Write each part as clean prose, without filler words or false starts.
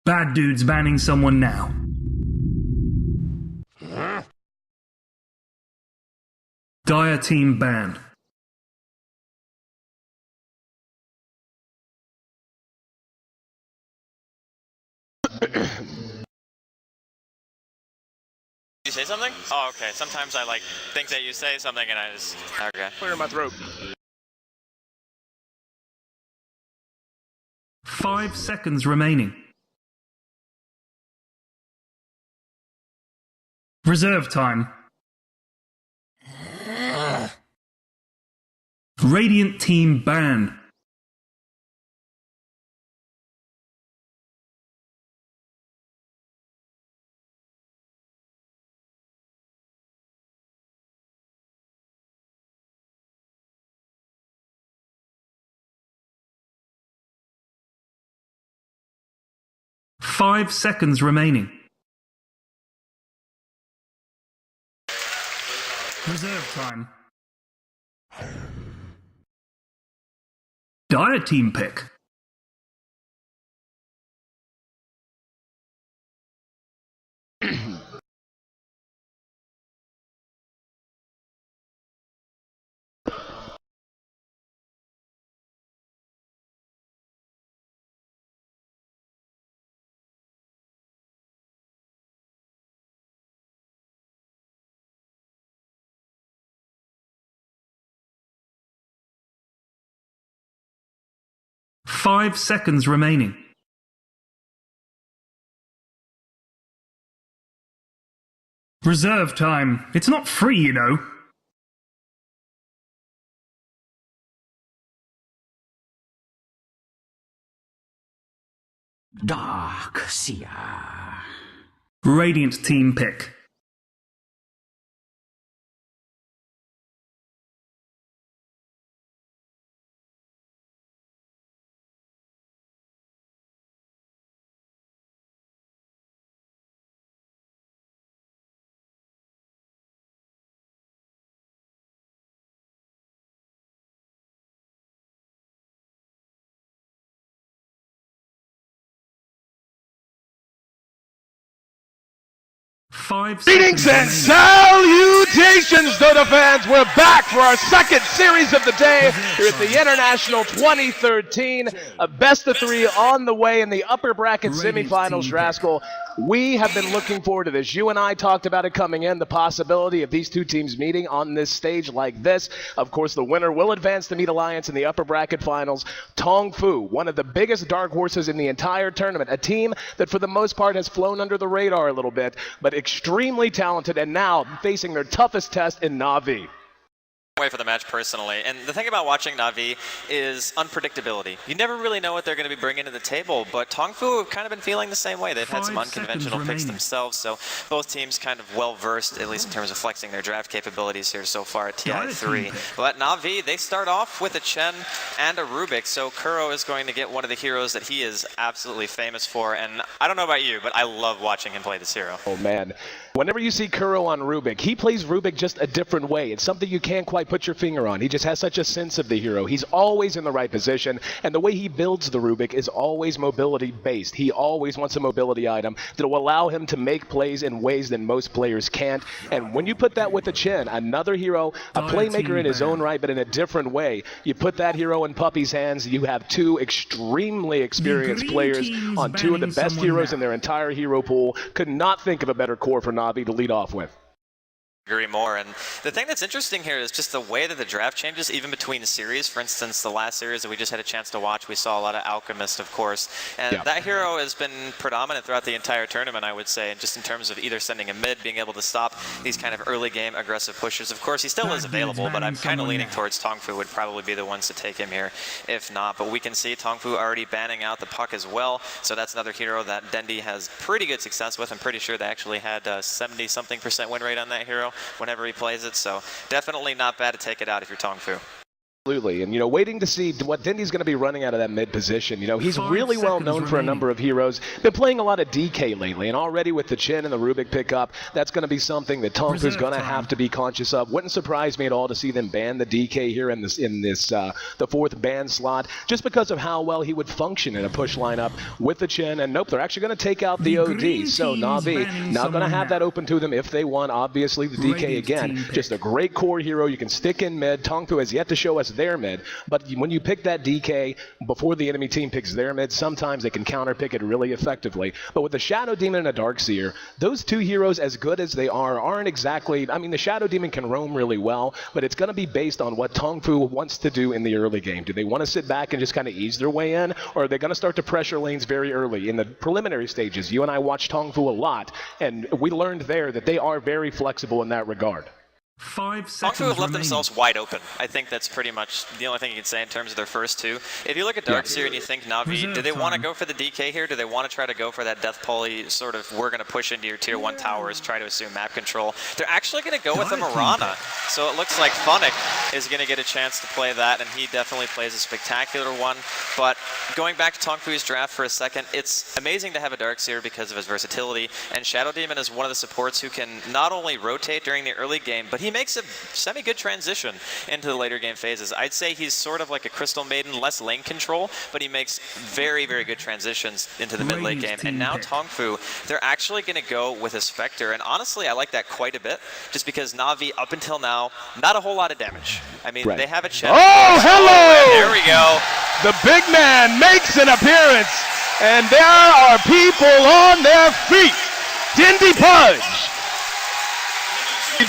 Bad dude's banning someone now. Dire team banned. You say something? Oh, okay. Sometimes I like think that you say something and I just okay. Clear my throat. 5 seconds remaining. Reserve time. Radiant team banned. Five seconds remaining. Reserve time. Dire team pick. Five seconds remaining. Reserve time. It's not free, you know. Dark Seer. Radiant team pick. Greetings and salutations, Dota fans! We're back for our second series of the day here at the International 2013. A best of three on the way in the upper bracket semifinals, Rascal. We have been looking forward to this. You and I talked about it coming in, the possibility of these two teams meeting on this stage like this. Of course, the winner will advance to Meat Alliance in the upper bracket finals. Tongfu, one of the biggest dark horses in the entire tournament, a team that for the most part has flown under the radar a little bit, but extremely talented, and now facing their toughest test in Na'Vi. Wait for the match personally, and the thing about watching Na'Vi is unpredictability. You never really know what they're going to be bringing to the table, but Tongfu have kind of been feeling the same way. They've had some unconventional picks themselves, so both teams kind of well versed, at least in terms of flexing their draft capabilities here so far at TI3. But at Na'Vi, they start off with a Chen and a Rubik, so Kuro is going to get one of the heroes that he is absolutely famous for, and I don't know about you, but I love watching him play this hero. Oh man. Whenever you see Kuro on Rubik, he plays Rubik just a different way. It's something you can't quite put your finger on. He just has such a sense of the hero. He's always in the right position, and the way he builds the Rubik is always mobility-based. He always wants a mobility item that will allow him to make plays in ways that most players can't. And when you put that with a Chen, another hero, a playmaker in his own right, but in a different way, you put that hero in Puppy's hands, you have two extremely experienced players on two of the best heroes in their entire hero pool. Could not think of a better core for Na'Vi to lead off with. Agree more, and the thing that's interesting here is just the way that the draft changes even between series. For instance, the last series that we just had a chance to watch, we saw a lot of Alchemist, of course, and that hero has been predominant throughout the entire tournament, I would say, and just in terms of either sending a mid, being able to stop these kind of early game aggressive pushes. Of course, he still is available, but I'm kind of leaning towards Tongfu would probably be the ones to take him here, if not. But we can see Tongfu already banning out the puck as well, so that's another hero that Dendi has pretty good success with. I'm pretty sure they actually had 70-something% win rate on that hero whenever he plays it, so definitely not bad to take it out if you're Tongfu. Absolutely, and waiting to see what Dindy's going to be running out of that mid position. He's really well known for a number of heroes. Been playing a lot of DK lately, and already with the Chen and the Rubik pickup, that's going to be something that Tongfu's going to have to be conscious of. Wouldn't surprise me at all to see them ban the DK here in this the fourth ban slot, just because of how well he would function in a push lineup with the Chen. And nope, they're actually going to take out the OD. So Na'Vi not going to have that open to them if they want. Obviously, the DK again, just a great core hero. You can stick in mid. Tongfu has yet to show us their mid, but when you pick that DK before the enemy team picks their mid, sometimes they can counter pick it really effectively. But with the Shadow Demon and a Darkseer, those two heroes, as good as they are, aren't exactly, I mean, the Shadow Demon can roam really well, but it's going to be based on what Tongfu wants to do in the early game. Do they want to sit back and just kind of ease their way in, or are they going to start to pressure lanes very early? In the preliminary stages, you and I watched Tongfu a lot, and we learned there that they are very flexible in that regard. 5 seconds Tongfu have left remaining. themselves wide open. I think that's pretty much the only thing you can say in terms of their first two. If you look at Darkseer and you think Na'Vi, do they want to go for the DK here? Do they want to try to go for that Death Poly sort of, we're going to push into your tier 1 towers, try to assume map control? They're actually going to go with a Mirana. So it looks like Funnick is going to get a chance to play that, and he definitely plays a spectacular one. But going back to Tongfu's draft for a second, it's amazing to have a Darkseer because of his versatility, and Shadow Demon is one of the supports who can not only rotate during the early game, but he makes a semi-good transition into the later game phases. I'd say he's sort of like a Crystal Maiden, less lane control, but he makes very, very good transitions into the mid-late game. And now Tongfu, they're actually going to go with a Spectre, and honestly, I like that quite a bit, just because Na'Vi, up until now, not a whole lot of damage. I mean, they have a chance. Oh, hello! There we go. The big man makes an appearance, and there are people on their feet. Dindy Pudge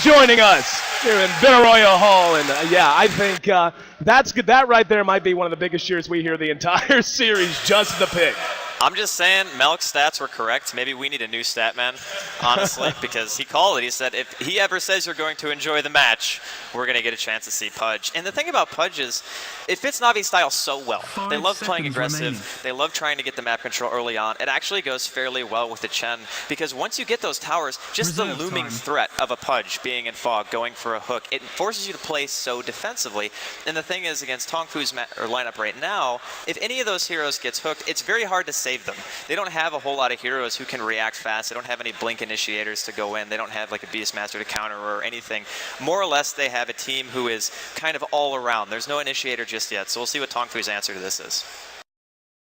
joining us here in Benaroya Hall, and yeah, I think that right there might be one of the biggest cheers we hear the entire series, just the pick. I'm just saying, Melk's stats were correct. Maybe we need a new stat man, honestly, because he called it. He said, if he ever says you're going to enjoy the match, we're going to get a chance to see Pudge. And the thing about Pudge is, it fits Navi's style so well. They love playing aggressive. They love trying to get the map control early on. It actually goes fairly well with the Chen, because once you get those towers, just the looming threat of a Pudge being in fog, going for a hook, it forces you to play so defensively. And the thing is, against Tongfu's lineup right now, if any of those heroes gets hooked, it's very hard to save them. They don't have a whole lot of heroes who can react fast. They don't have any blink initiators to go in. They don't have like a Beastmaster to counter or anything. More or less, they have a team who is kind of all around. There's no initiator just yet, so we'll see what Tongfu's answer to this is.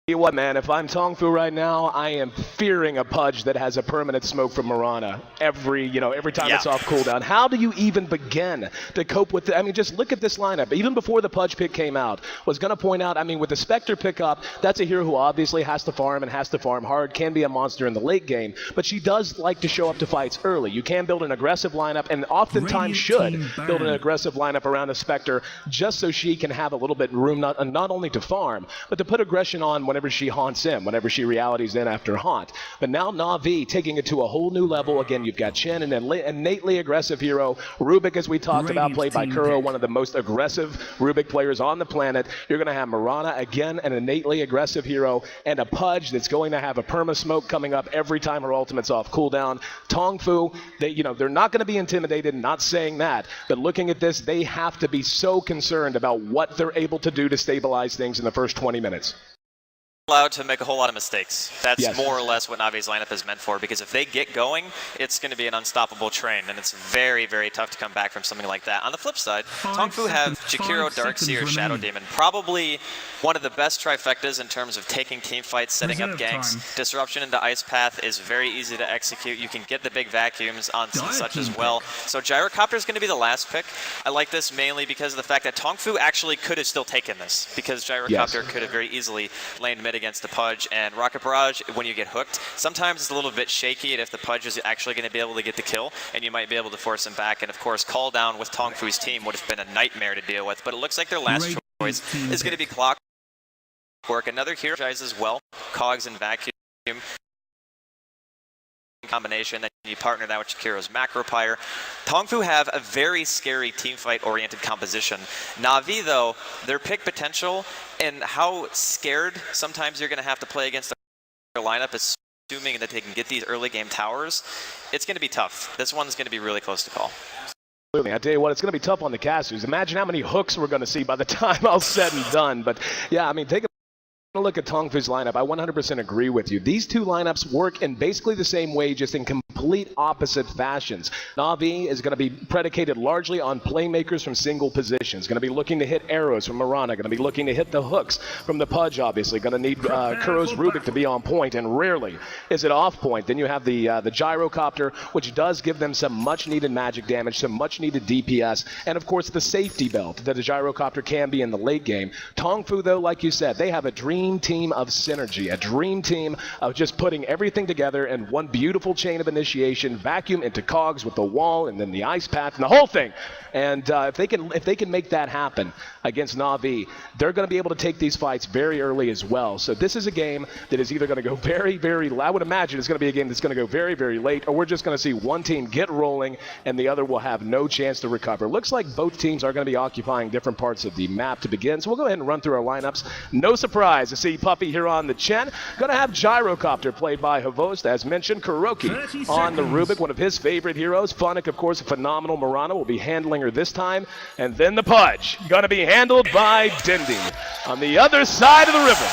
You what, man, if I'm Tongfu right now, I am fearing a Pudge that has a permanent smoke from Mirana every time it's off cooldown. How do you even begin to cope with it? I mean, just look at this lineup. Even before the Pudge pick came out, was going to point out, I mean, with the Spectre pickup, that's a hero who obviously has to farm and has to farm hard, can be a monster in the late game, but she does like to show up to fights early. You can build an aggressive lineup, and oftentimes should build an aggressive lineup around a Spectre just so she can have a little bit room, not only to farm, but to put aggression on whenever she haunts in, whenever she realities in after haunt. But now Na'Vi taking it to a whole new level. Again, you've got Chen, an innately aggressive hero. Rubik, as we talked about, played by Kuro, one of the most aggressive Rubik players on the planet. You're going to have Mirana, again, an innately aggressive hero, and a Pudge that's going to have a perma smoke coming up every time her ultimate's off cooldown. Tongfu, they're not going to be intimidated, not saying that, but looking at this, they have to be so concerned about what they're able to do to stabilize things in the first 20 minutes. Allowed to make a whole lot of mistakes. That's more or less what Navi's lineup is meant for, because if they get going, it's going to be an unstoppable train, and it's very, very tough to come back from something like that. On the flip side, Tongfu have Jakiro, Darkseer, Shadow Demon. Probably one of the best trifectas in terms of taking team fights, setting up ganks. Disruption into Ice Path is very easy to execute. You can get the big vacuums on such as well. So Gyrocopter is going to be the last pick. I like this mainly because of the fact that Tongfu actually could have still taken this, because Gyrocopter could have very easily laned mid against the Pudge, and Rocket Barrage, when you get hooked, sometimes it's a little bit shaky, and if the Pudge is actually going to be able to get the kill, and you might be able to force him back. And of course, Call Down with Tongfu's team would have been a nightmare to deal with, but it looks like their last choice is going to be Clockwork. Another hero as well, Cogs and Vacuum combination, then you partner that with Shakiro's Macro Pyre. Tongfu have a very scary teamfight oriented composition. Na'Vi, though, their pick potential and how scared sometimes you're going to have to play against their lineup, assuming that they can get these early game towers, it's going to be tough. This one's going to be really close to call. Absolutely. I tell you what, it's going to be tough on the casters. Imagine how many hooks we're going to see by the time all's said and done. But yeah, I mean, take a look at Tongfu's lineup. I 100% agree with you. These two lineups work in basically the same way, just in complete opposite fashions. Na'Vi is going to be predicated largely on playmakers from single positions. Going to be looking to hit arrows from Mirana. Going to be looking to hit the hooks from the Pudge, obviously. Going to need Kuro's Rubik to be on point, and rarely is it off point. Then you have the Gyrocopter, which does give them some much-needed magic damage, some much-needed DPS, and of course the safety belt that a Gyrocopter can be in the late game. Tongfu, though, like you said, they have a dream team of synergy, a dream team of just putting everything together in one beautiful chain of initiation, vacuum into cogs with the wall and then the ice path and the whole thing. And if they can make that happen against Na'Vi, they're going to be able to take these fights very early as well. So this is a game that is either going to go very, very, I would imagine it's going to be a game that's going to go very, very late, or we're just going to see one team get rolling and the other will have no chance to recover. Looks like both teams are going to be occupying different parts of the map to begin. So we'll go ahead and run through our lineups. No surprise to see Puffy here on the Chen. Going to have Gyrocopter played by Havost, as mentioned. Kuroki on the Rubik, one of his favorite heroes. Funnick, of course, a phenomenal Mirana, will be handling her this time. And then the Pudge, going to be handled by Dindy. On the other side of the river,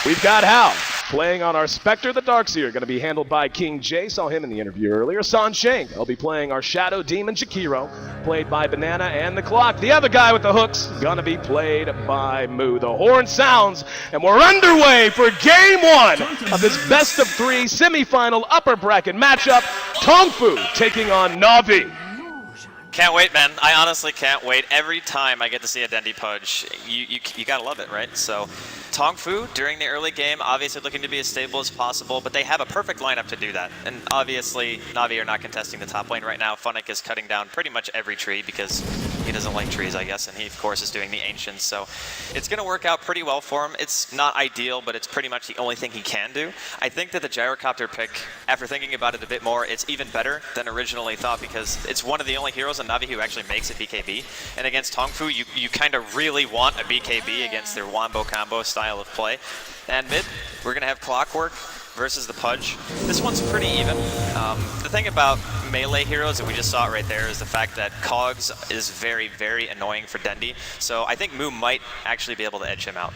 we've got Hal playing on our Spectre, the Darkseer, going to be handled by King J. Saw him in the interview earlier. Sansheng, he'll be playing our Shadow Demon Jakiro, played by Banana and the Clock. The other guy with the hooks, going to be played by Moo. The horn sounds, and we're underway for game one of this best of three semifinal upper bracket matchup. Tongfu taking on Na'Vi. Can't wait, man. I honestly can't wait. Every time I get to see a Dendy Pudge, you gotta love it, right? So, Tongfu, during the early game, obviously looking to be as stable as possible, but they have a perfect lineup to do that. And obviously, Na'Vi are not contesting the top lane right now. Funnick is cutting down pretty much every tree because he doesn't like trees, I guess, and he, of course, is doing the Ancients. So, it's gonna work out pretty well for him. It's not ideal, but it's pretty much the only thing he can do. I think that the Gyrocopter pick, after thinking about it a bit more, it's even better than originally thought because it's one of the only heroes on Na'Vi who actually makes a BKB. And against Tongfu, you kind of really want a BKB against their wombo combo style of play. And mid, we're going to have Clockwork versus the Pudge. This one's pretty even. The thing about melee heroes, and we just saw it right there, is the fact that Cogs is very, very annoying for Dendy. So I think Moo might actually be able to edge him out.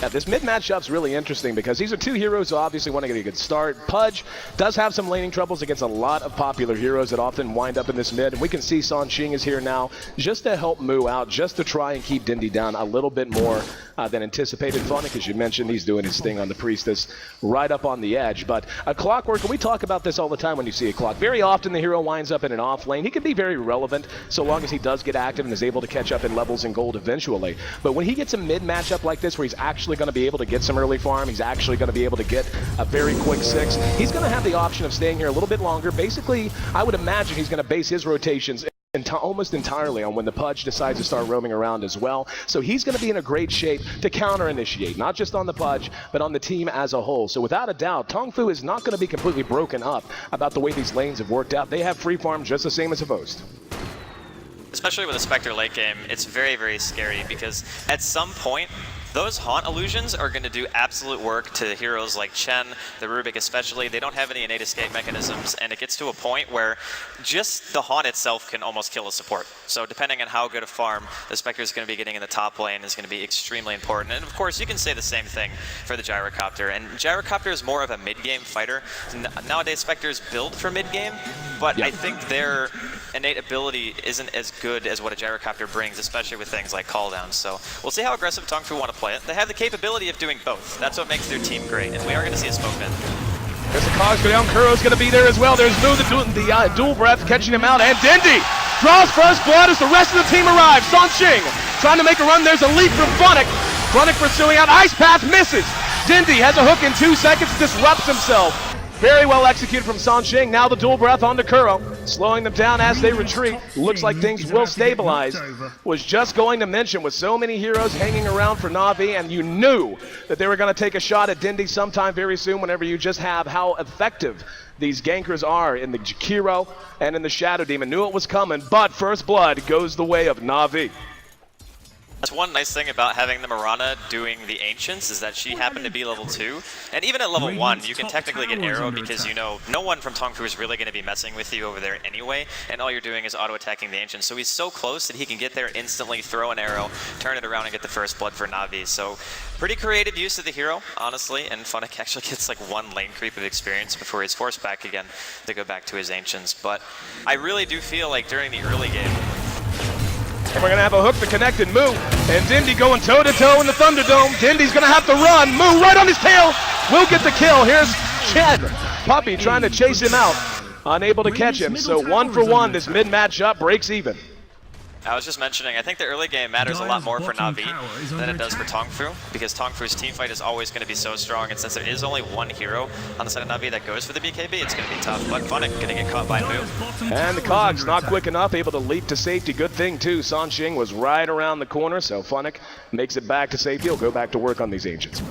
Yeah, this mid matchup's really interesting because these are two heroes who obviously want to get a good start. Pudge does have some laning troubles against a lot of popular heroes that often wind up in this mid, and we can see Sansheng is here now just to help Moo out, just to try and keep Dindy down a little bit more than anticipated. Funnick, as you mentioned, he's doing his thing on the Priestess right up on the edge. But a Clockwork, and we talk about this all the time when you see a Clock. Very often the hero winds up in an off lane. He can be very relevant so long as he does get active and is able to catch up in levels and gold eventually. But when he gets a mid matchup like this where he's actually going to be able to get some early farm, he's actually going to be able to get a very quick 6, he's going to have the option of staying here a little bit longer. Basically, I would imagine he's going to base his rotations almost entirely on when the Pudge decides to start roaming around as well. So he's going to be in a great shape to counter-initiate, not just on the Pudge, but on the team as a whole. So without a doubt, Tongfu is not going to be completely broken up about the way these lanes have worked out. They have free farm just the same as Havost. Especially with a Spectre late game, it's very, very scary because at some point, those Haunt illusions are going to do absolute work to heroes like Chen, the Rubik especially. They don't have any innate escape mechanisms, and it gets to a point where just the Haunt itself can almost kill a support. So depending on how good a farm the Spectre is going to be getting in the top lane is going to be extremely important. And of course, you can say the same thing for the Gyrocopter. And Gyrocopter is more of a mid-game fighter. Nowadays, Spectres build for mid-game, but I think their innate ability isn't as good as what a Gyrocopter brings, especially with things like cooldowns. So we'll see how aggressive Tongfu want to play it. They have the capability of doing both. That's what makes their team great, and we are going to see a smoke mid. There's the Cogs go down. Kuro's going to be there as well. There's Moo, the dual breath, catching him out, and Dindy draws first blood as the rest of the team arrives. Sansheng trying to make a run. There's a leap from Funnick. Funnick pursuing out. Ice Path misses. Dindy has a hook in 2 seconds, disrupts himself. Very well executed from Sansheng. Now the dual breath onto Kuro, slowing them down as they retreat. Looks like things will stabilize. Was just going to mention, with so many heroes hanging around for Na'Vi, and you knew that they were going to take a shot at Dindy sometime very soon whenever you just have how effective these gankers are in the Jakiro and in the Shadow Demon. Knew it was coming, but first blood goes the way of Na'Vi. That's one nice thing about having the Mirana doing the Ancients is that she happened to be level 2. And even at level 1, you can technically get arrow because you know no one from Tongfu is really going to be messing with you over there anyway. And all you're doing is auto-attacking the Ancients. So he's so close that he can get there instantly, throw an arrow, turn it around and get the first blood for Na'Vi. So pretty creative use of the hero, honestly. And Funnick actually gets like 1 lane creep of experience before he's forced back again to go back to his Ancients. But I really do feel like during the early game, and we're going to have a hook to connect in Moo. And Dindy going toe-to-toe in the Thunderdome. Dindy's going to have to run. Moo right on his tail. Will get the kill. Here's Ched. Puppey trying to chase him out. Unable to catch him. So 1 for 1. This mid matchup breaks even. I was just mentioning, I think the early game matters a lot more for Na'Vi than it does for Tongfu, because Tongfu's teamfight is always going to be so strong, and since there is only 1 hero on the side of Na'Vi that goes for the BKB, it's going to be tough. But Funnick going to get caught by Moo. And the Cogs not quick enough, able to leap to safety. Good thing too, Sanxing was right around the corner, so Funnick makes it back to safety. He'll go back to work on these Ancients.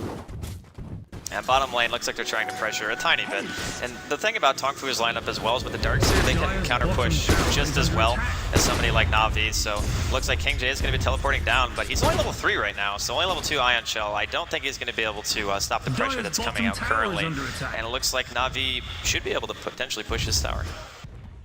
And bottom lane looks like they're trying to pressure a tiny bit. And the thing about Tongfu's lineup as well is with the Darkseer, they can counter push just as well as somebody like Na'Vi. So looks like King J is going to be teleporting down, but he's only level 3 right now, so only level 2 Ion Shell. I don't think he's going to be able to stop the pressure that's coming out currently. And it looks like Na'Vi should be able to potentially push this tower.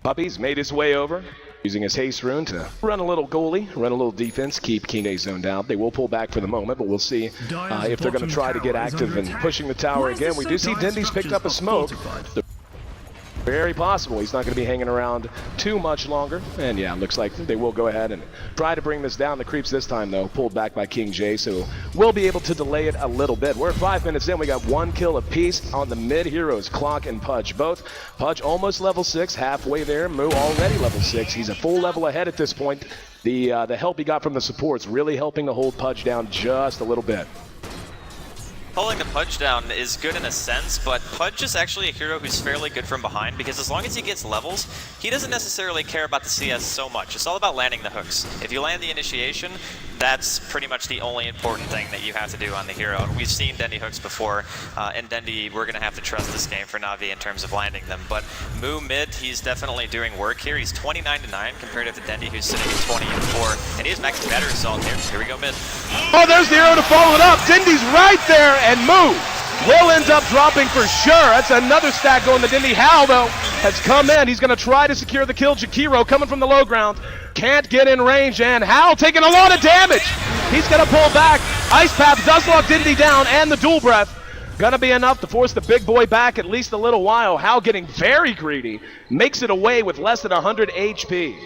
Puppey's made his way over, using his haste rune to run a little goalie, run a little defense, keep King A zoned out. They will pull back for the moment, but we'll see if they're going to try to get active and pushing the tower again. We do see Dindy's picked up a smoke. Very possible he's not going to be hanging around too much longer. And yeah, looks like they will go ahead and try to bring this down. The creeps this time, though, pulled back by King J, so we'll be able to delay it a little bit. We're 5 minutes in. We got 1 kill apiece on the mid heroes, Clock and Pudge. Both Pudge almost level 6, halfway there. Moo already level 6. He's a full level ahead at this point. The help he got from the supports really helping to hold Pudge down just a little bit. Pulling the Pudge down is good in a sense, but Pudge is actually a hero who's fairly good from behind, because as long as he gets levels, he doesn't necessarily care about the CS so much. It's all about landing the hooks. If you land the initiation, that's pretty much the only important thing that you have to do on the hero. And we've seen Dendy hooks before, and Dendy, we're going to have to trust this game for Na'Vi in terms of landing them. But Moo mid, he's definitely doing work here. He's 29-9 compared to Dendy, who's sitting at 20-4, and he has max battery assault here. Here we go mid. Oh, there's the arrow to follow it up. Dindy's right there, and Moo will end up dropping for sure. That's another stack going to Dindy. Hal, though, has come in. He's going to try to secure the kill. Jakiro coming from the low ground. Can't get in range, and Hal taking a lot of damage. He's going to pull back. Ice Path does lock Dindy down, and the dual breath gonna be enough to force the big boy back at least a little while. Hal getting very greedy, makes it away with less than 100 HP.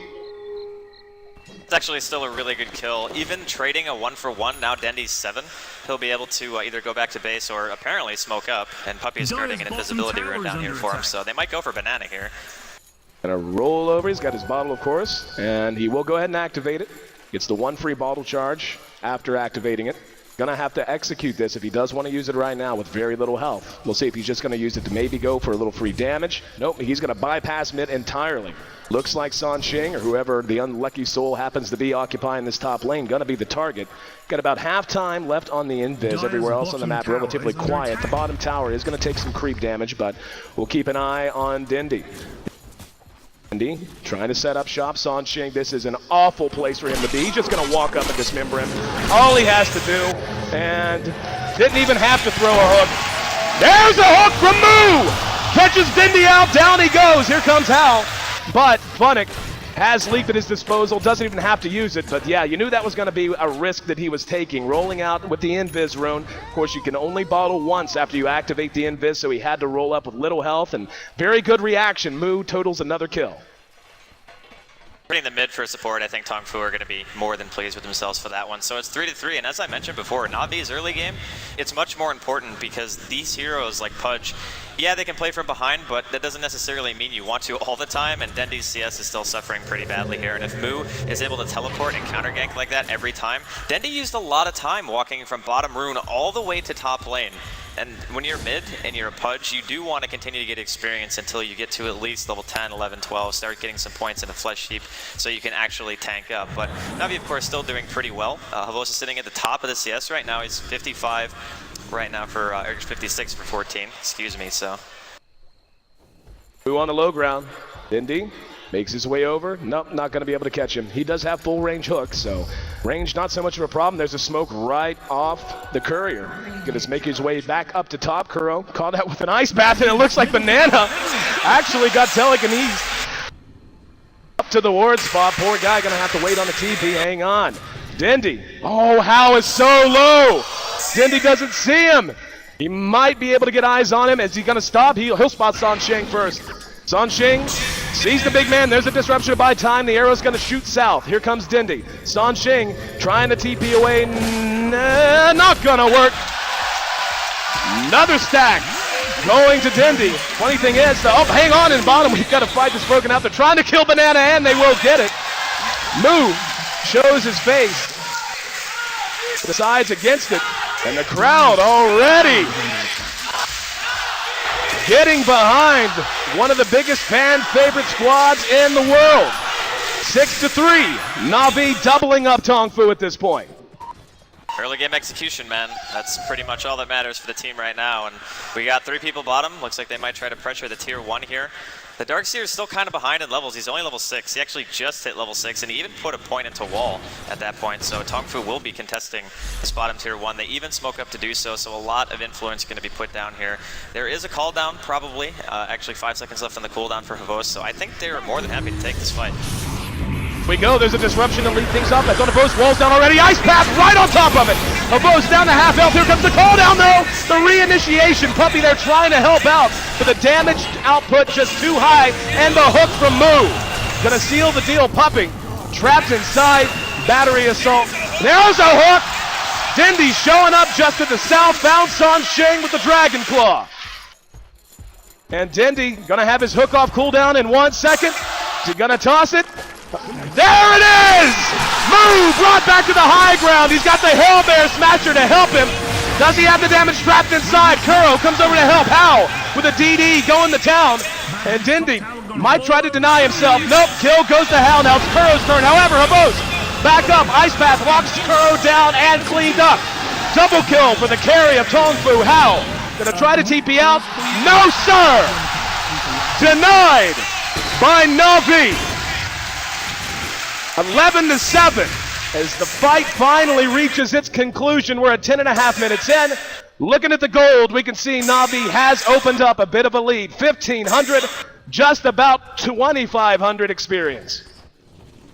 It's actually still a really good kill. Even trading a 1-for-1, now Dendy's 7, he'll be able to either go back to base or apparently smoke up, and Puppey's guarding an invisibility rune down here for him, so they might go for Banana here. Gonna roll over, he's got his bottle of course, and he will go ahead and activate it. Gets the 1 free bottle charge after activating it. Gonna have to execute this if he does want to use it right now with very little health. We'll see if he's just gonna use it to maybe go for a little free damage. Nope, he's gonna bypass mid entirely. Looks like Sanxing, or whoever the unlucky soul happens to be occupying this top lane, gonna be the target. Got about half time left on the invis. Everywhere else on the map relatively quiet. The bottom tower is gonna take some creep damage, but we'll keep an eye on Dindy. Dindy trying to set up shop. Sanxing, this is an awful place for him to be. He's just gonna walk up and dismember him. All he has to do, and didn't even have to throw a hook. There's a hook from Moo! Catches Dindy out, down he goes. Here comes Hal. But Funnick has Leap at his disposal, doesn't even have to use it. But yeah, you knew that was going to be a risk that he was taking, rolling out with the invis rune. Of course, you can only bottle once after you activate the invis, so he had to roll up with little health, and very good reaction. Moo totals another kill. Putting the mid for support, I think Tongfu are going to be more than pleased with themselves for that one. So it's 3-3, and as I mentioned before, Na'Vi's early game, it's much more important because these heroes like Pudge, yeah, they can play from behind, but that doesn't necessarily mean you want to all the time, and Dendy's CS is still suffering pretty badly here, and if Moo is able to teleport and counter gank like that every time, Dendy used a lot of time walking from bottom rune all the way to top lane. And when you're mid and you're a Pudge, you do want to continue to get experience until you get to at least level 10, 11, 12, start getting some points in a Flesh Heap so you can actually tank up. But Na'Vi, of course, still doing pretty well. Havosa sitting at the top of the CS right now. He's 55 right now for, or 56 for 14, excuse me, so. Moo on the low ground. Dindy Makes his way over. Nope, not going to be able to catch him. He does have full range hooks, so range not so much of a problem. There's a smoke right off the courier. Gonna make his way back up to top. Kuro caught out with an ice bath, and it looks like Banana actually got telekinesis up to the ward spot. Poor guy gonna have to wait on the TP. Hang on. Dindy. Oh, Hao is so low. Dindy doesn't see him. He might be able to get eyes on him. Is he gonna stop? He'll spot Sansheng first. Sansheng sees the big man. There's a disruption to buy time. The arrow's going to shoot south. Here comes Dindy. Sansheng trying to TP away. Not going to work. Another stack going to Dindy. Funny thing is, hang on in bottom. We've got a fight that's broken out. They're trying to kill Banana, and they will get it. Moo shows his face. Decides against it. And the crowd already getting behind one of the biggest fan favorite squads in the world. 6-3. Na'Vi doubling up Tongfu at this point. Early game execution, man. That's pretty much all that matters for the team right now. And we got 3 people bottom. Looks like they might try to pressure the tier 1 here. The Darkseer is still kind of behind in levels. He's only level 6. He actually just hit level 6, and he even put a point into wall at that point. So Tongfu will be contesting this bottom tier 1. They even smoke up to do so, so a lot of influence going to be put down here. There is a call down, probably. Actually, 5 seconds left on the cooldown for Havos, so I think they're more than happy to take this fight. We go, there's a disruption to lead things off. That's on Havos, walls down already. Ice path right on top of it. Havos down to half health. Here comes the call down though. The reinitiation. Puppy there trying to help out, but the damage output just too high. And the hook from Moo. Gonna seal the deal. Puppy trapped inside. Battery assault. There's a hook. Dindy showing up just to the south. Found Sansheng with the Dragon Claw. And Dindy gonna have his hook off cooldown in 1 second. Is he gonna toss it? There it is! Moo brought back to the high ground. He's got the Hail Bear Smasher to help him. Does he have the damage trapped inside? Kuro comes over to help. Hao with a DD going to town. And Dindy might try to deny himself. Nope, kill goes to Hao. Now it's Kuro's turn. However, Havos back up. Ice Path walks Kuro down and cleaned up. Double kill for the carry of Tongfu. Hao gonna try to TP out. No, sir! Denied by Na'Vi. 11-7 as the fight finally reaches its conclusion. We're at 10.5 minutes in. Looking at the gold, we can see Na'Vi has opened up a bit of a lead. 1,500, just about 2,500 experience.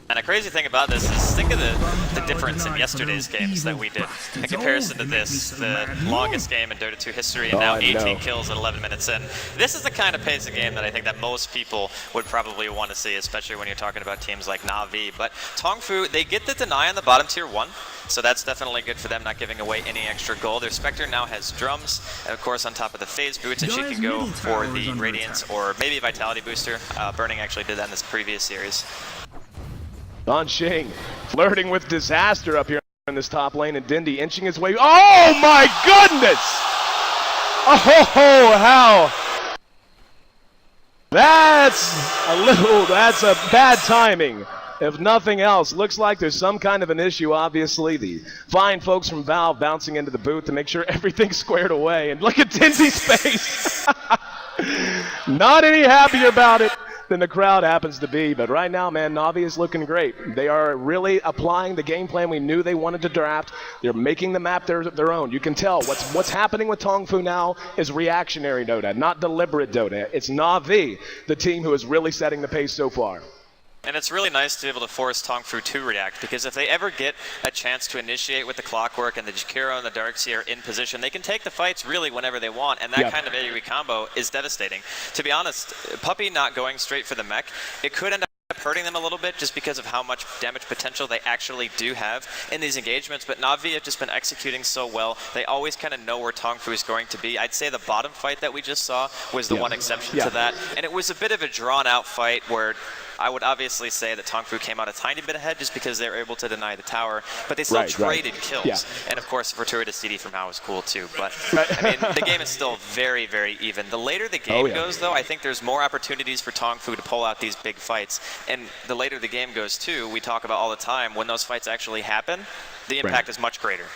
And a crazy thing about this is think of the difference in yesterday's games that we did in comparison to this, the longest game in Dota 2 history, and now 18 kills at 11 minutes in. This is the kind of pace of game that I think that most people would probably want to see, especially when you're talking about teams like Na'Vi. But Tongfu, they get the deny on the bottom tier 1, so that's definitely good for them, not giving away any extra gold. Their Spectre now has drums, and of course on top of the phase boots, and she can go for the Radiance or maybe Vitality booster. Burning actually did that in this previous series. Sansheng flirting with disaster up here in this top lane, and Dindy inching his way. Oh my goodness! Oh, how? That's a bad timing. If nothing else, looks like there's some kind of an issue, obviously. The fine folks from Valve bouncing into the booth to make sure everything's squared away. And look at Dindy's face. Not any happier about it than the crowd happens to be. But right now, man, Na'Vi is looking great. They are really applying the game plan we knew they wanted to draft. They're making the map their own. You can tell what's happening with Tongfu now is reactionary Dota, not deliberate Dota. It's Na'Vi, the team who is really setting the pace so far. And it's really nice to be able to force Tongfu to react, because if they ever get a chance to initiate with the Clockwork and the Jakiro and the Darkseer in position, they can take the fights really whenever they want, and that kind of AoE combo is devastating. To be honest, Puppy not going straight for the mech, it could end up hurting them a little bit just because of how much damage potential they actually do have in these engagements, but Na'Vi have just been executing so well. They always kind of know where Tongfu is going to be. I'd say the bottom fight that we just saw was the one exception to that, and it was a bit of a drawn-out fight where I would obviously say that Tongfu came out a tiny bit ahead just because they were able to deny the tower, but they still traded kills. And of course, fortuitous CD from Hao was cool too, but I mean, the game is still very, very even. The later the game goes though, I think there's more opportunities for Tongfu to pull out these big fights. And the later the game goes too, we talk about all the time, when those fights actually happen, the impact is much greater.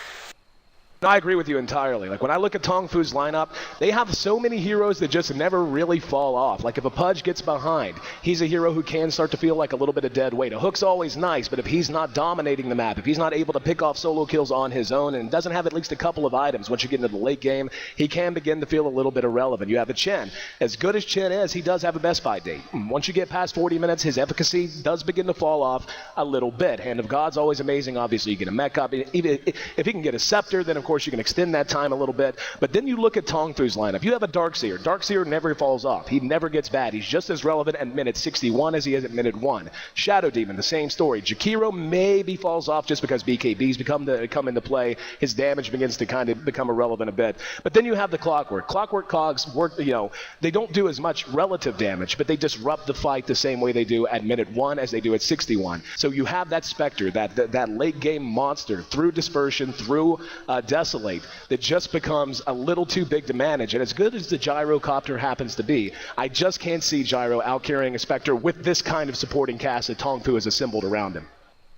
No, I agree with you entirely. Like, when I look at Tongfu's lineup, they have so many heroes that just never really fall off. Like, if a Pudge gets behind, he's a hero who can start to feel like a little bit of dead weight. A Hook's always nice, but if he's not dominating the map, if he's not able to pick off solo kills on his own and doesn't have at least a couple of items, once you get into the late game, he can begin to feel a little bit irrelevant. You have a Chen. As good as Chen is, he does have a best fight date. Once you get past 40 minutes, his efficacy does begin to fall off a little bit. Hand of God's always amazing. Obviously, you get a mech up. Even if he can get a Scepter, then of course you can extend that time a little bit. But then you look at Tongfu's lineup. You have a Darkseer. Darkseer never falls off. He never gets bad. He's just as relevant at minute 61 as he is at minute 1. Shadow Demon, the same story. Jakiro maybe falls off just because BKBs come into play. His damage begins to kind of become irrelevant a bit. But then you have the Clockwork. Clockwork cogs work, they don't do as much relative damage, but they disrupt the fight the same way they do at minute 1 as they do at 61. So you have that Spectre, that late game monster through Dispersion, through Desolate, that just becomes a little too big to manage. And as good as the Gyrocopter happens to be, I just can't see Gyro out-carrying a Spectre with this kind of supporting cast that Tongfu has assembled around him.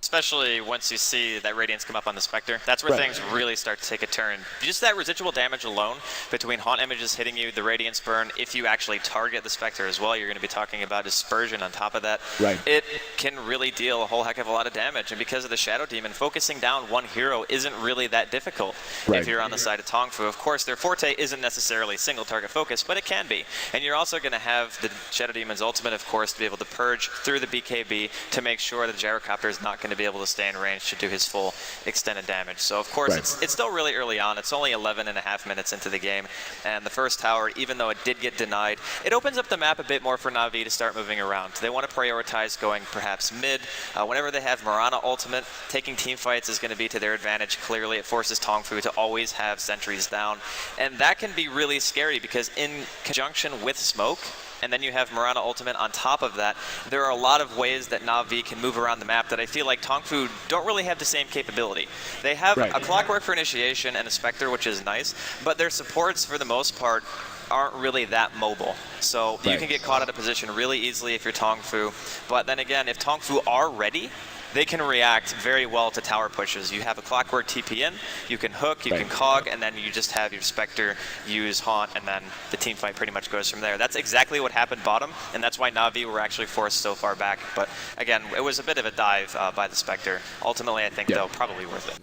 Especially once you see that Radiance come up on the Spectre. That's where things really start to take a turn. Just that residual damage alone, between Haunt Images hitting you, the Radiance burn, if you actually target the Spectre as well, you're going to be talking about Dispersion on top of that. It can really deal a whole heck of a lot of damage. And because of the Shadow Demon, focusing down one hero isn't really that difficult if you're on the side of Tongfu. Of course, their forte isn't necessarily single target focus, but it can be. And you're also going to have the Shadow Demon's ultimate, of course, to be able to purge through the BKB to make sure that the Gyrocopter is not going to be able to stay in range to do his full extended damage. So of course it's still really early on. It's only 11.5 minutes into the game, and the first tower, even though it did get denied, it opens up the map a bit more for Na'Vi to start moving around. They want to prioritize going perhaps mid. Whenever they have Mirana ultimate, taking team fights is going to be to their advantage. Clearly it forces Tongfu to always have sentries down, and that can be really scary because in conjunction with smoke, and then you have Mirana ultimate on top of that, there are a lot of ways that Na'Vi can move around the map that I feel like Tongfu don't really have the same capability. They have a Clockwork for initiation and a Spectre, which is nice, but their supports for the most part aren't really that mobile. So you can get caught out of position really easily if you're Tongfu. But then again, if Tongfu are ready, they can react very well to tower pushes. You have a Clockwork TP in, you can hook, you can cog, and then you just have your Spectre use Haunt, and then the team fight pretty much goes from there. That's exactly what happened bottom, and that's why Na'Vi were actually forced so far back. But again, it was a bit of a dive by the Spectre. Ultimately, I think, though, probably worth it.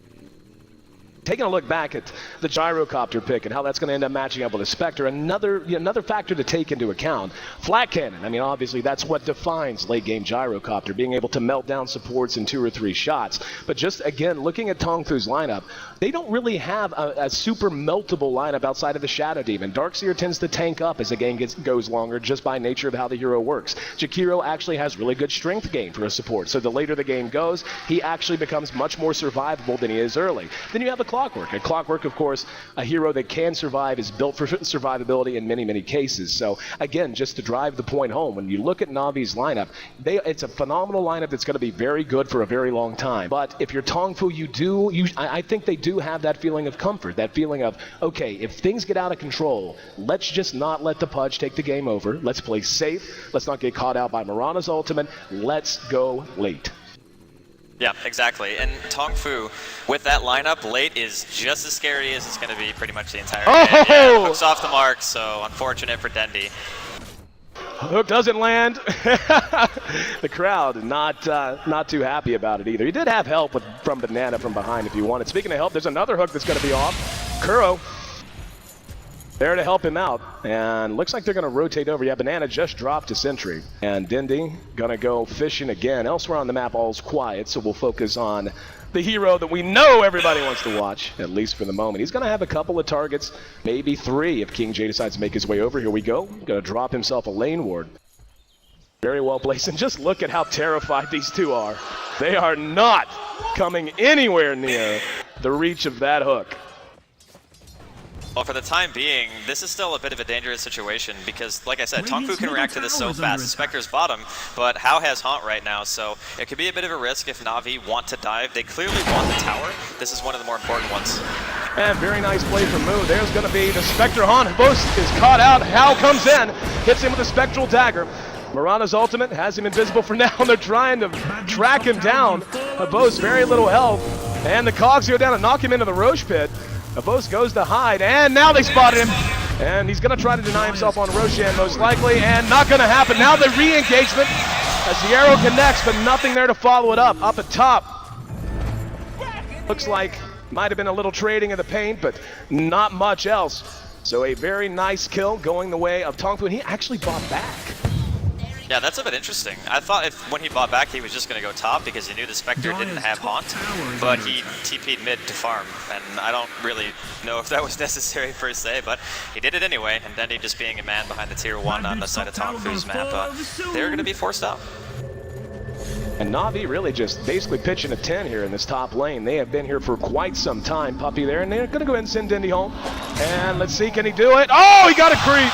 Taking a look back at the Gyrocopter pick and how that's going to end up matching up with a Spectre, another factor to take into account, Flat Cannon. I mean, obviously that's what defines late game Gyrocopter, being able to melt down supports in 2 or 3 shots. But just again, looking at Tongfu's lineup, they don't really have a super meltable lineup outside of the Shadow Demon. Darkseer tends to tank up as the game goes longer just by nature of how the hero works. Jakiro actually has really good strength gain for a support, so the later the game goes, he actually becomes much more survivable than he is early. Then you have a Clockwork. A Clockwork, of course, a hero that can survive, is built for survivability in many, many cases. So again, just to drive the point home, when you look at Na'Vi's lineup, it's a phenomenal lineup that's going to be very good for a very long time. But if you're Tongfu, I think they do have that feeling of comfort, that feeling of, okay, if things get out of control, let's just not let the Pudge take the game over. Let's play safe. Let's not get caught out by Mirana's ultimate. Let's go late. Yeah, exactly. And Tongfu, with that lineup, late is just as scary as it's going to be pretty much the entire game. Yeah, hooks off the mark, so unfortunate for Dendi. Hook doesn't land. The crowd not too happy about it either. He did have help from Banana from behind if you wanted. Speaking of help, there's another hook that's going to be off. Kuro there to help him out, and looks like they're going to rotate over. Yeah, Banana just dropped a sentry, and Dendi going to go fishing again. Elsewhere on the map, all's quiet, so we'll focus on the hero that we know everybody wants to watch, at least for the moment. He's going to have a couple of targets, maybe 3 if King J decides to make his way over. Here we go. Going to drop himself a lane ward. Very well placed, and just look at how terrified these two are. They are not coming anywhere near the reach of that hook. Well, for the time being, this is still a bit of a dangerous situation because, like I said, Tongfu can react to this so fast. The Spectre's bottom, but Hao has Haunt right now, so it could be a bit of a risk if Na'Vi want to dive. They clearly want the tower. This is one of the more important ones. And very nice play from Moo. There's going to be the Spectre Haunt. Both is caught out. Hao comes in, hits him with a Spectral Dagger. Mirana's ultimate has him invisible for now, and they're trying to track him down. Bo's very little health, and the cogs go down and knock him into the Roche pit. Avos goes to hide, and now they spotted him. And he's going to try to deny himself on Roshan most likely, and not going to happen. Now the re-engagement as the arrow connects, but nothing there to follow it up. Up at top. Looks like might have been a little trading in the paint, but not much else. So a very nice kill going the way of Tongfu, and he actually bought back. Yeah, that's a bit interesting. I thought when he bought back, he was just going to go top because he knew the Spectre didn't have Haunt, but he TP'd mid to farm, and I don't really know if that was necessary per se, but he did it anyway, and Dendy just being a man behind the tier 1 on the side of Tongfu's map, they're going to be forced out. And Na'Vi really just basically pitching a 10 here in this top lane. They have been here for quite some time, Puppy there, and they're going to go ahead and send Dendy home. And let's see, can he do it? Oh, he got a creep!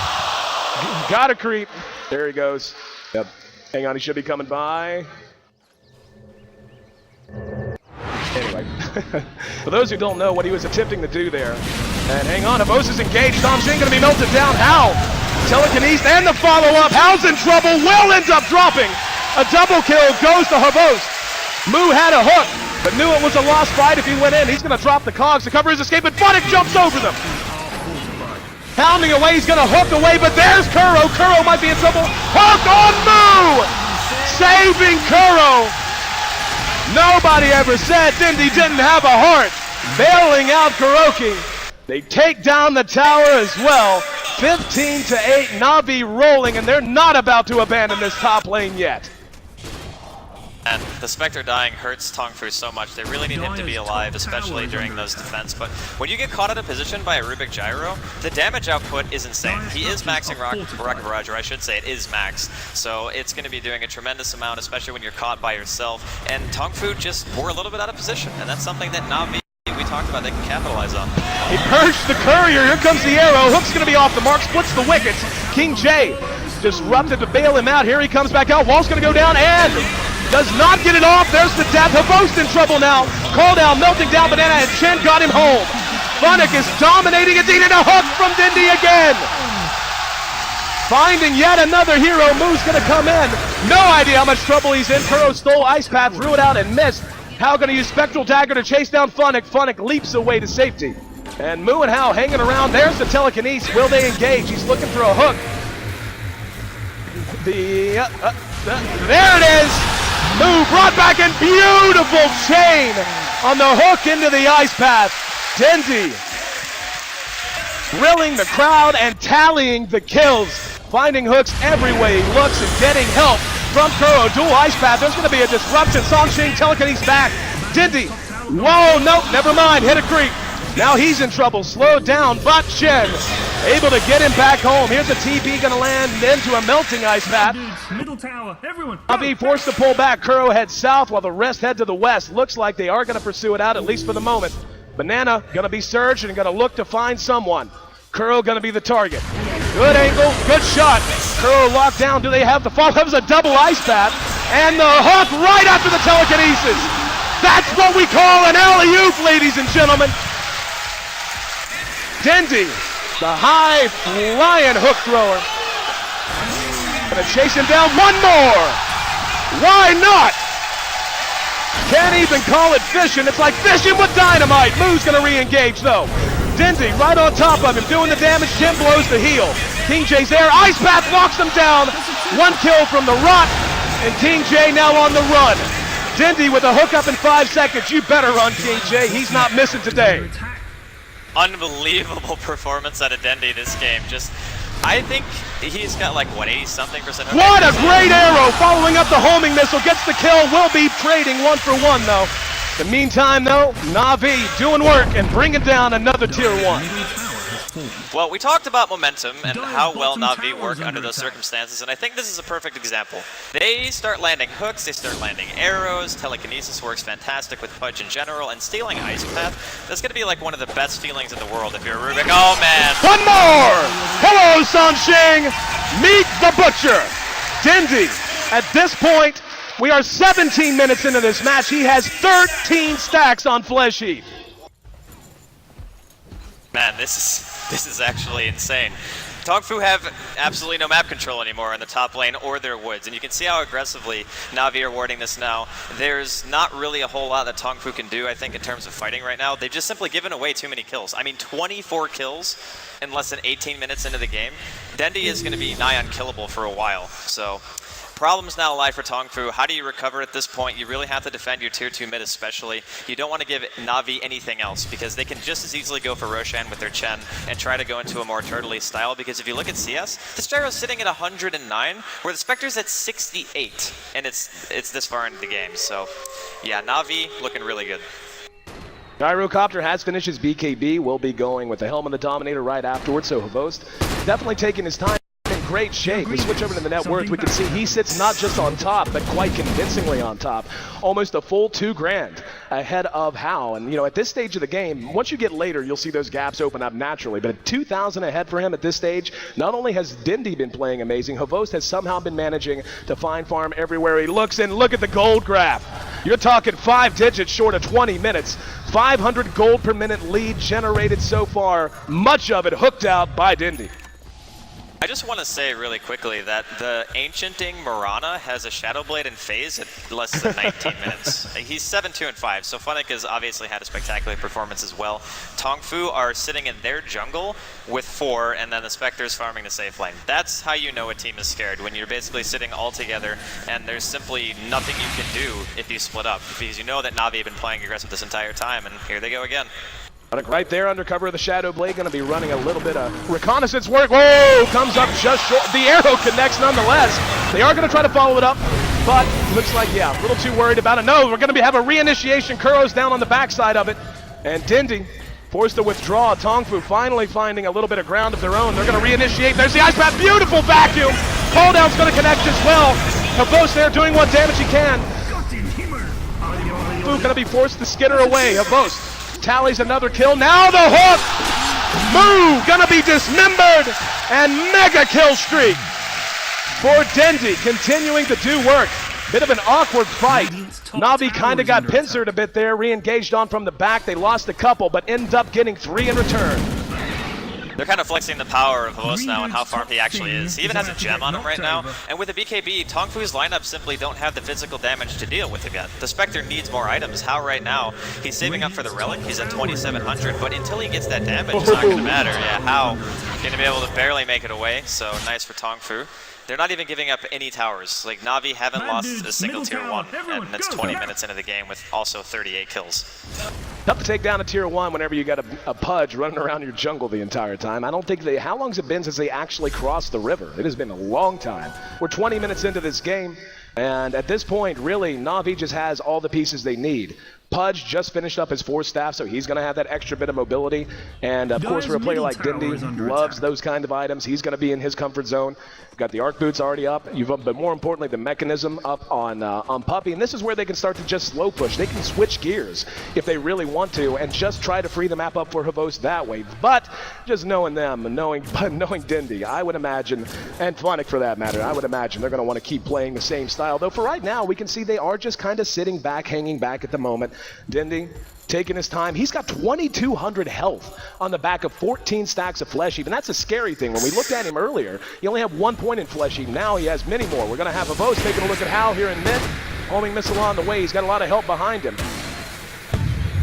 Got a creep. There he goes. Yep. Hang on, he should be coming by. Anyway, for those who don't know what he was attempting to do there, and hang on, Avos is engaged. Tongfu going to be melted down. How? Telekinesis and the follow-up. How's in trouble. Will ends up dropping. A double kill goes to Avos. Mu had a hook, but knew it was a lost fight if he went in. He's going to drop the cogs to cover his escape, but Funnick jumps over them. Pounding away, he's going to hook away, but there's Kuro. Kuro might be in trouble. Hook on Mu! Saving Kuro. Nobody ever said Dendy didn't have a heart. Bailing out Kuroki. They take down the tower as well. 15-8, Na'Vi rolling, and they're not about to abandon this top lane yet. And the Spectre dying hurts Tongfu so much. They really need him to be alive, especially during those defense. But when you get caught out of position by a Rubik Gyro, the damage output is insane. He is maxing Rocket Barrage, or I should say it is max. So it's going to be doing a tremendous amount, especially when you're caught by yourself. And Tongfu just were a little bit out of position. And that's something that Na'Vi, we talked about, they can capitalize on. He purged the courier. Here comes the arrow. Hook's going to be off the mark. Splits the wickets. King J disrupted to bail him out. Here he comes back out. Wall's going to go down and does not get it off. There's the death. Havos in trouble now. Call down, melting down Banana, and Chen got him home. Funnick is dominating it, and a hook from Dendy again. Finding yet another hero. Mu's going to come in. No idea how much trouble he's in. Kuro stole Ice Path, threw it out, and missed. Hao going to use Spectral Dagger to chase down Funnick. Funnick leaps away to safety. And Mu and Hao hanging around. There's the telekinesis. Will they engage? He's looking for a hook. There it is. Mu brought back in beautiful chain on the hook into the Ice Path. Dendy thrilling the crowd and tallying the kills. Finding hooks every way he looks and getting help from Kuro. Dual Ice Path. There's going to be a disruption. Songxing telekinesis back. Dendy. Whoa, nope, never mind. Hit a creep. Now he's in trouble. Slowed down, but Chen able to get him back home. Here's a TP going to land into a melting Ice Path. Middle tower, everyone. Na'Vi forced to pull back. Kuro heads south while the rest head to the west. Looks like they are going to pursue it out, at least for the moment. Banana going to be surged and going to look to find someone. Kuro going to be the target. Good angle, good shot. Kuro locked down. Do they have the fall? That was a double Ice Path. And the hook right after the telekinesis. That's what we call an alley-oop, ladies and gentlemen. Dendy, the high-flying hook thrower. Gonna chase him down. One more. Why not? Can't even call it fishing. It's like fishing with dynamite. Mu's gonna re-engage though. Dendy right on top of him, doing the damage. Jim blows the heel. King J's there. Ice Path knocks him down. One kill from the Rot, and King J now on the run. Dendy with a hook up in 5 seconds. You better run, King J. He's not missing today. Unbelievable performance out of Dendy this game. Just, I think he's got like, what, 80-something%? What a great arrow! Following up the homing missile, gets the kill. Will be trading 1 for 1 though. In the meantime though, Na'Vi doing work and bringing down another tier 1. Well, we talked about momentum and how well Na'Vi work under those circumstances, and I think this is a perfect example. They start landing hooks, they start landing arrows, telekinesis works fantastic with Pudge in general, and stealing Ice Path, that's going to be like one of the best feelings in the world if you're a Rubik. Oh man! One more! Hello, Sanxing! Meet the Butcher! Dendy, at this point, we are 17 minutes into this match. He has 13 stacks on Flesh Heap. Man, this is actually insane. Tongfu have absolutely no map control anymore in the top lane or their woods, and you can see how aggressively Na'Vi are warding this now. There's not really a whole lot that Tongfu can do, I think, in terms of fighting right now. They've just simply given away too many kills. I mean, 24 kills in less than 18 minutes into the game. Dendi is going to be nigh unkillable for a while, so problems now lie for Tongfu. How do you recover at this point? You really have to defend your tier 2 mid especially. You don't want to give Na'Vi anything else because they can just as easily go for Roshan with their Chen and try to go into a more turtley style, because if you look at CS, the Gyro's sitting at 109 where the Spectre's at 68, and it's this far into the game. So yeah, Na'Vi looking really good. Gyrocopter has finished his BKB, will be going with the Helm of the Dominator right afterwards, so Havost definitely taking his time. In great shape. We switch over to the net worth. We can see he sits not just on top, but quite convincingly on top. Almost a full 2 grand ahead of How. And, you know, at this stage of the game, once you get later, you'll see those gaps open up naturally. But at 2,000 ahead for him at this stage, not only has Dendi been playing amazing, Havost has somehow been managing to find farm everywhere he looks. And look at the gold graph. You're talking 5 digits short of 20 minutes. 500 gold per minute lead generated so far, much of it hooked out by Dendi. I just want to say really quickly that the Ancienting Mirana has a Shadow Blade in phase at less than 19 minutes. He's 7-2 and 5, so Funnick has obviously had a spectacular performance as well. Tongfu are sitting in their jungle with 4, and then the Spectre's farming the safe lane. That's how you know a team is scared, when you're basically sitting all together and there's simply nothing you can do if you split up, because you know that Na'Vi have been playing aggressive this entire time, and here they go again. Right there under cover of the Shadow Blade, going to be running a little bit of reconnaissance work. Whoa, comes up just short. The arrow connects nonetheless. They are going to try to follow it up, but looks like, yeah, a little too worried about it. No, we're going to have a reinitiation. Kuro's down on the backside of it, and Dendi forced to withdraw. Tongfu finally finding a little bit of ground of their own. They're going to reinitiate. There's the Ice Path. Beautiful vacuum. Fall down's going to connect as well. Havost there doing what damage he can. Tongfu going to be forced to skitter away. Havost tallies another kill. Now the hook! Move! Gonna be dismembered! And mega kill streak for Dendi, continuing to do work. Bit of an awkward fight. Na'Vi kind of got pincered a bit there, re-engaged on from the back. They lost a couple, but ended up getting 3 in return. They're kind of flexing the power of Havost now and how farmed he actually is. He even has a gem on him right now, and with the BKB, Tongfu's lineup simply don't have the physical damage to deal with him yet. The Spectre needs more items. How right now, he's saving up for the Relic, he's at 2,700, but until he gets that damage, it's not going to matter. Yeah, How going to be able to barely make it away, so nice for Tongfu. They're not even giving up any towers. Like, Na'Vi haven't lost a single tier 1, and it's 20 minutes into the game with also 38 kills. Tough to take down a tier 1 whenever you got a Pudge running around your jungle the entire time. I don't think how long's it been since they actually crossed the river? It has been a long time. We're 20 minutes into this game, and at this point, really, Na'Vi just has all the pieces they need. Pudge just finished up his 4 staff, so he's going to have that extra bit of mobility. And of course, for a player like Dendi, loves those kind of items. He's going to be in his comfort zone. Got the arc boots already up, but more importantly, the mechanism up on Puppey. And this is where they can start to just slow push. They can switch gears if they really want to, and just try to free the map up for Havost that way. But just knowing them, and knowing Dendi, I would imagine, and Funnick for that matter, I would imagine they're going to want to keep playing the same style. Though for right now, we can see they are just kind of sitting back, hanging back at the moment. Dendi taking his time. He's got 2,200 health on the back of 14 stacks of flesh heap, and that's a scary thing. When we looked at him earlier, he only had 1 point in flesh heap. Now he has many more. We're going to have Havost taking a look at Hal here in mid. Homing missile on the way. He's got a lot of help behind him.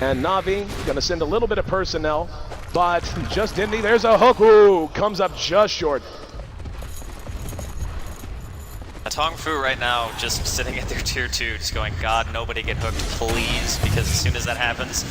And Na'Vi going to send a little bit of personnel, but just Dendi. There's a hook. Ooh, comes up just short. Tongfu right now just sitting at their tier 2, just going, God, nobody get hooked, please, because as soon as that happens,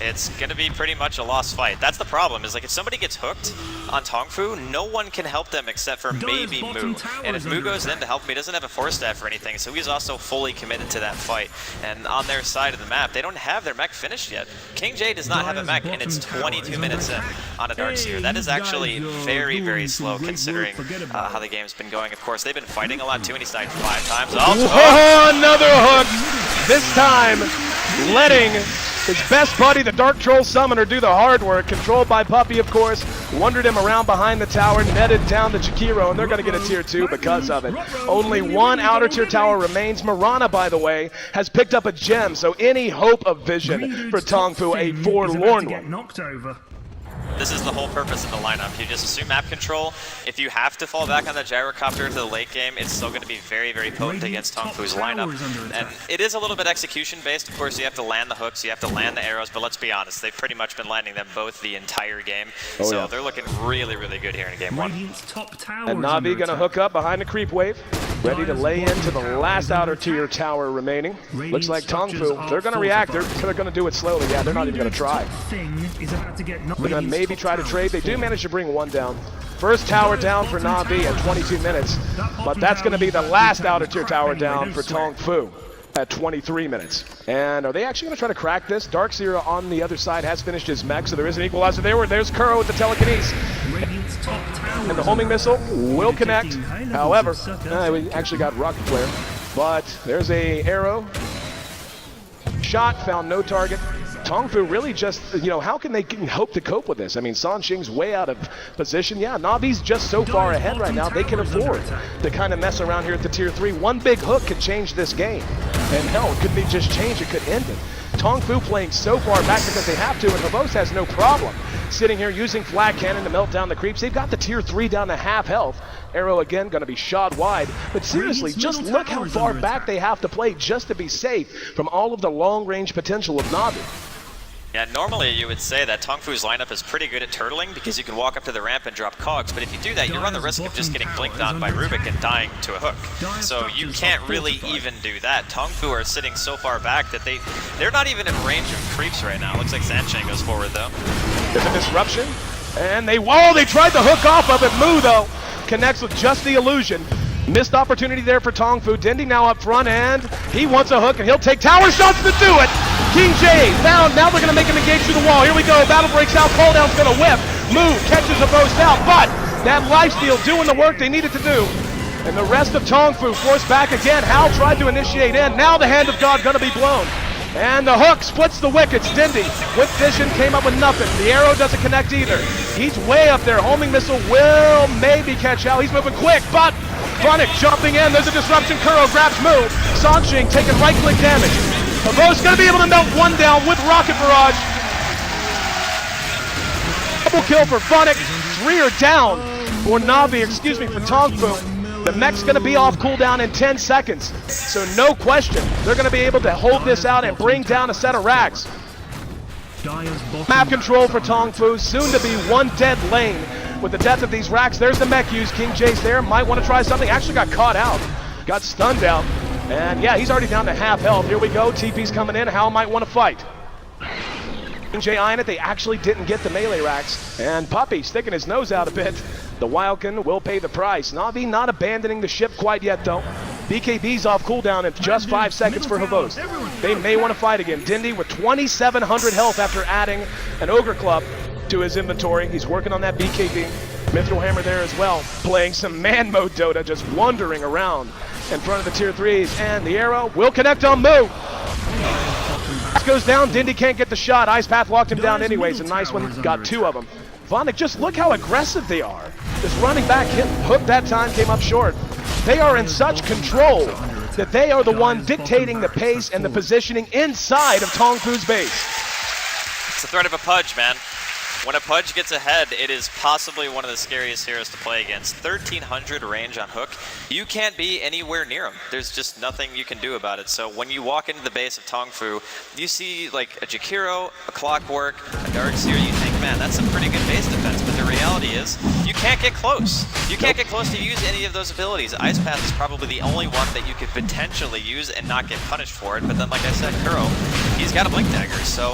it's going to be pretty much a lost fight. That's the problem, is like if somebody gets hooked on Tongfu, no one can help them except for maybe Mu. And if Mu goes in to help him, he doesn't have a 4-staff or anything, so he's also fully committed to that fight. And on their side of the map, they don't have their mech finished yet. King J does not have a mech, and it's 22 minutes in on a Darkseer. That is actually very, very slow considering how the game's been going. Of course, they've been fighting a lot too, and he's died 5 times. Oh, another hook! This time, letting his best buddy, the Dark Troll Summoner, do the hard work. Controlled by Puppey, of course. Wandered him around behind the tower, netted down the Chikiro, and they're going to get a tier 2 because of it. Only 1 outer tier tower remains. Mirana, by the way, has picked up a gem, so any hope of vision for Tongfu, a forlorn one. This is the whole purpose of the lineup. You just assume map control. If you have to fall back on the gyrocopter to the late game, it's still going to be very, very potent against Tongfu's lineup. And it is a little bit execution based. Of course, you have to land the hooks, you have to land the arrows, but let's be honest, they've pretty much been landing them both the entire game. So they're looking really, really good here in game one. And Na'Vi going to hook up behind the creep wave, ready to lay into the last outer tier tower remaining. Looks like Tongfu, they're going to react. They're going to do it slowly. Yeah, they're not even going to try. They're going to maybe try to trade. They do manage to bring one down. First tower down for Na'Vi at 22 minutes, but that's going to be the last outer tier tower down for Tongfu at 23 minutes. And are they actually going to try to crack this? Darkseer on the other side has finished his mech, so there is an equalizer there. There's Kuro with the telekinesis. And the homing missile will connect. However, we actually got rocket flare, but there's a arrow. Shot, found no target. Tongfu really just, how can they hope to cope with this? I mean, Sanxing's way out of position. Yeah, Na'Vi's just so far ahead right now, they can afford to kind of mess around here at the tier 3. One big hook could change this game. And hell, it could be just change, it could end it. Tongfu playing so far back because they have to, and Havos has no problem sitting here using flag cannon to melt down the creeps. They've got the tier 3 down to half health. Arrow again going to be shot wide, but seriously, just look how far back they have to play just to be safe from all of the long-range potential of Na'Vi. Yeah, normally you would say that Tongfu's lineup is pretty good at turtling because you can walk up to the ramp and drop cogs, but if you do that, you run the risk of just getting blinked on by Rubik and dying to a hook. So you can't really even do that. Tongfu are sitting so far back that they're not even in range of creeps right now. Looks like Sanxing goes forward though. There's a disruption, and they tried to hook off of it. Mu though connects with just the illusion. Missed opportunity there for Tongfu. Dindy now up front, and he wants a hook, and he'll take tower shots to do it. King J found. Now they're going to make him engage through the wall. Here we go. Battle breaks out. Cooldown's going to whip. Move catches a boast out, but that lifesteal doing the work they needed to do. And the rest of Tongfu forced back again. Hal tried to initiate in. Now the hand of God going to be blown. And the hook splits the wickets. Dindy with vision came up with nothing. The arrow doesn't connect either. He's way up there. Homing missile will maybe catch out. He's moving quick, but Funnick jumping in. There's a disruption. Kuro grabs Mu. Sanxing taking right-click damage. Havos going to be able to melt one down with rocket barrage. Double kill for Funnick. 3 are down for Na'Vi, for Tongfu. The mech's going to be off cooldown in 10 seconds. So no question, they're going to be able to hold this out and bring down a set of racks. Map control for Tongfu, soon to be one dead lane. With the death of these racks, there's the mech use. King J's there, might want to try something. Actually got caught out, got stunned out. And yeah, he's already down to half health. Here we go, TP's coming in. Hal might want to fight. King J eyeing it, they actually didn't get the melee racks. And Puppy sticking his nose out a bit. The Wildkin will pay the price. Na'Vi not abandoning the ship quite yet though. BKB's off cooldown in just 5 seconds for Havos. They may want to fight again. Dindy with 2,700 health after adding an Ogre Club to his inventory. He's working on that BKB. Mithril Hammer there as well, playing some man mode Dota, just wandering around in front of the tier 3s. And the arrow will connect on Mu. Goes down, Dindy can't get the shot. Ice Path locked him down anyways. A nice one, got 2 of them. Vonnik, just look how aggressive they are. This running back hit, hook that time came up short. They are in such control that they are the one dictating the pace and the positioning inside of Tongfu's base. It's the threat of a Pudge, man. When a Pudge gets ahead, it is possibly one of the scariest heroes to play against. 1,300 range on hook. You can't be anywhere near him. There's just nothing you can do about it. So when you walk into the base of Tongfu, you see like a Jakiro, a Clockwork, a Darkseer, you think, man, that's some pretty good base defense. But the reality is, you can't get close. You can't get close to use any of those abilities. Ice Path is probably the only one that you could potentially use and not get punished for it. But then, like I said, Kuro, he's got a Blink Dagger. So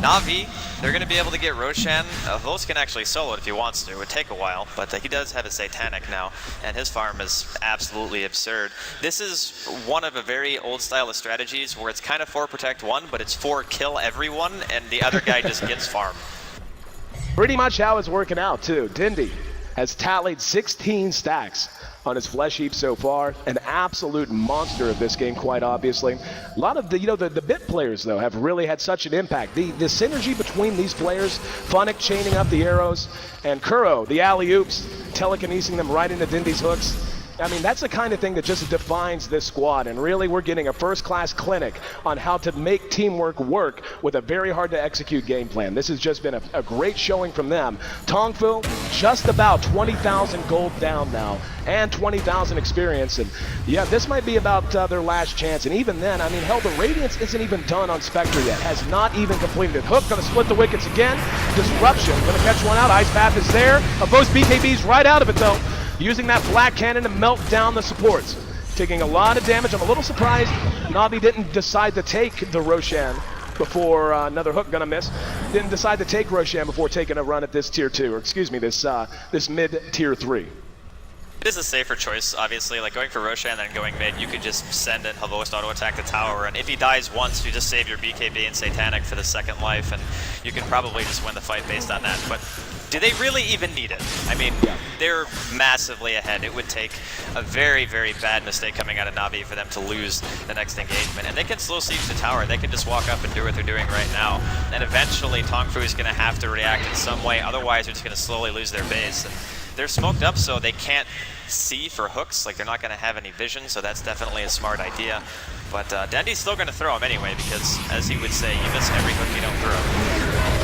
Na'Vi, they're going to be able to get Roshan. Vols can actually solo it if he wants to. It would take a while, but he does have a Satanic now, and his farm is absolutely absurd. This is one of a very old style of strategies where it's kind of 4 protect 1, but it's 4 kill everyone, and the other guy just gets farm. Pretty much how it's working out, too. Dindy has tallied 16 stacks on his flesh heap so far. An absolute monster of this game, quite obviously. A lot of the, the bit players, though, have really had such an impact. The synergy between these players, Funnick chaining up the arrows, and Kuro, the alley-oops, telekinesing them right into Dindy's hooks. I mean, that's the kind of thing that just defines this squad, and really we're getting a first-class clinic on how to make teamwork work with a very hard-to-execute game plan. This has just been a great showing from them. Tongfu, just about 20,000 gold down now, and 20,000 experience, and yeah, this might be about their last chance, and even then, I mean, hell, the Radiance isn't even done on Spectre yet, has not even completed it. Hook gonna split the wickets again, Disruption, gonna catch one out, Ice Path is there, both BKBs right out of it though, using that black cannon to melt down the supports. Taking a lot of damage. I'm a little surprised Na'Vi didn't decide to take the Roshan before another hook gonna miss. Didn't decide to take Roshan before taking a run at this tier 2, or excuse me, this mid tier 3. It is a safer choice, obviously. Like going for Roshan and then going mid, you could just send in Havost auto attack the tower, and if he dies once, you just save your BKB and Satanic for the second life, and you can probably just win the fight based on that. But do they really even need it? I mean, they're massively ahead. It would take a very, very bad mistake coming out of Na'Vi for them to lose the next engagement. And they can slow siege the tower. They can just walk up and do what they're doing right now. And eventually, Tongfu is going to have to react in some way. Otherwise, they're just going to slowly lose their base. And they're smoked up, so they can't see for hooks. Like, they're not going to have any vision, so that's definitely a smart idea. But Dendi's still going to throw him anyway, because, as he would say, you miss every hook you don't throw.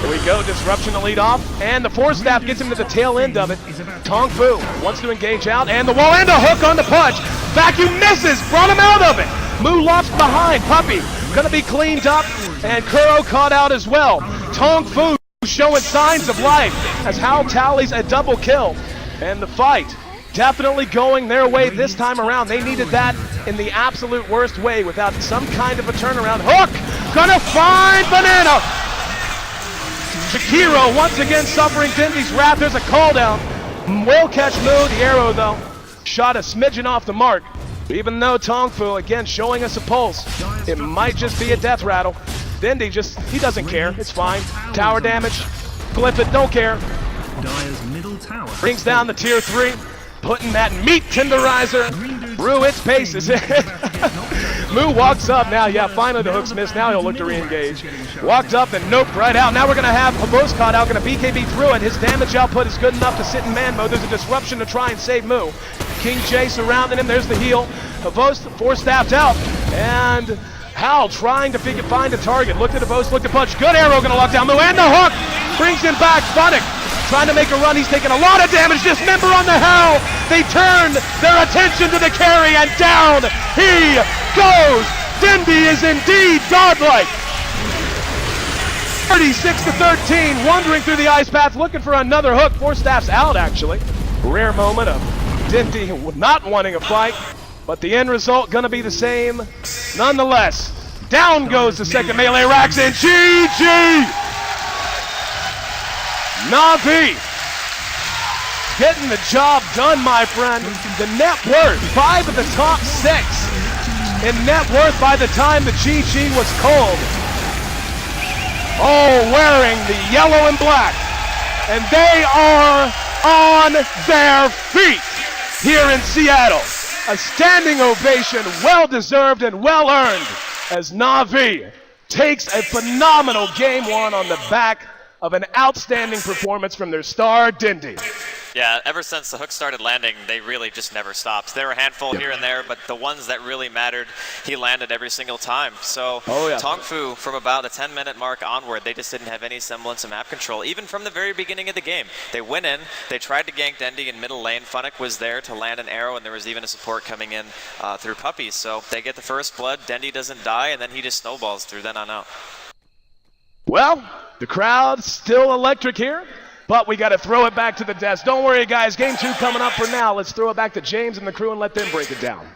Here we go, Disruption to lead off, and the Force Staff gets him to the tail end of it. Tongfu wants to engage out, and the wall, and a hook on the punch. Vacuum misses, brought him out of it. Mu lost behind, Puppey gonna be cleaned up, and Kuro caught out as well. Tongfu showing signs of life as Hal tallies a double kill, and the fight definitely going their way this time around. They needed that in the absolute worst way without some kind of a turnaround. Hook gonna find Banana. Shakiro once again suffering Dindy's wrath. There's a call down. Will catch Mu. The arrow though shot a smidgen off the mark. Even though Tongfu again showing us a pulse, it might just be a death rattle. Dindy just, he doesn't care. It's fine. Tower damage. Flip it, don't care. Brings down the tier 3. Putting that meat tenderizer through its paces. Mu walks up now. Yeah, finally the hook's missed. Now he'll look to re-engage. Walked up and noped right out. Now we're going to have Havost caught out. Going to BKB through it. His damage output is good enough to sit in man mode. There's a disruption to try and save Mu. King J surrounding him. There's the heal. Havost force-staffed out. And Hal trying to find a target. Looked at Havost, looked at Punch. Good arrow going to lock down Mu. And the hook brings him back. Funnick trying to make a run. He's taking a lot of damage. Dismember on the Hal. They turn their attention to the carry, and down he goes. Dindy is indeed godlike. 36-13, wandering through the ice path, looking for another hook. Force Staff's out, actually. Rare moment of Dindy not wanting a fight, but the end result gonna be the same. Nonetheless, down goes the second melee racks, and GG! Na'Vi getting the job done, my friend. The net worth, 5 of the top 6 in net worth by the time the GG was called. All wearing the yellow and black. And they are on their feet here in Seattle. A standing ovation, well-deserved and well-earned, as Na'Vi takes a phenomenal game 1 on the back of an outstanding performance from their star, Dindy. Yeah, ever since the hook started landing, they really just never stopped. There were a handful here and there, but the ones that really mattered, he landed every single time. So Tongfu, from about the 10-minute mark onward, they just didn't have any semblance of map control, even from the very beginning of the game. They went in, they tried to gank Dendy in middle lane. Funnick was there to land an arrow, and there was even a support coming in through Puppey. So they get the first blood, Dendy doesn't die, and then he just snowballs through then on out. Well, the crowd's still electric here, but we got to throw it back to the desk. Don't worry, guys. Game 2 coming up for now. Let's throw it back to James and the crew and let them break it down.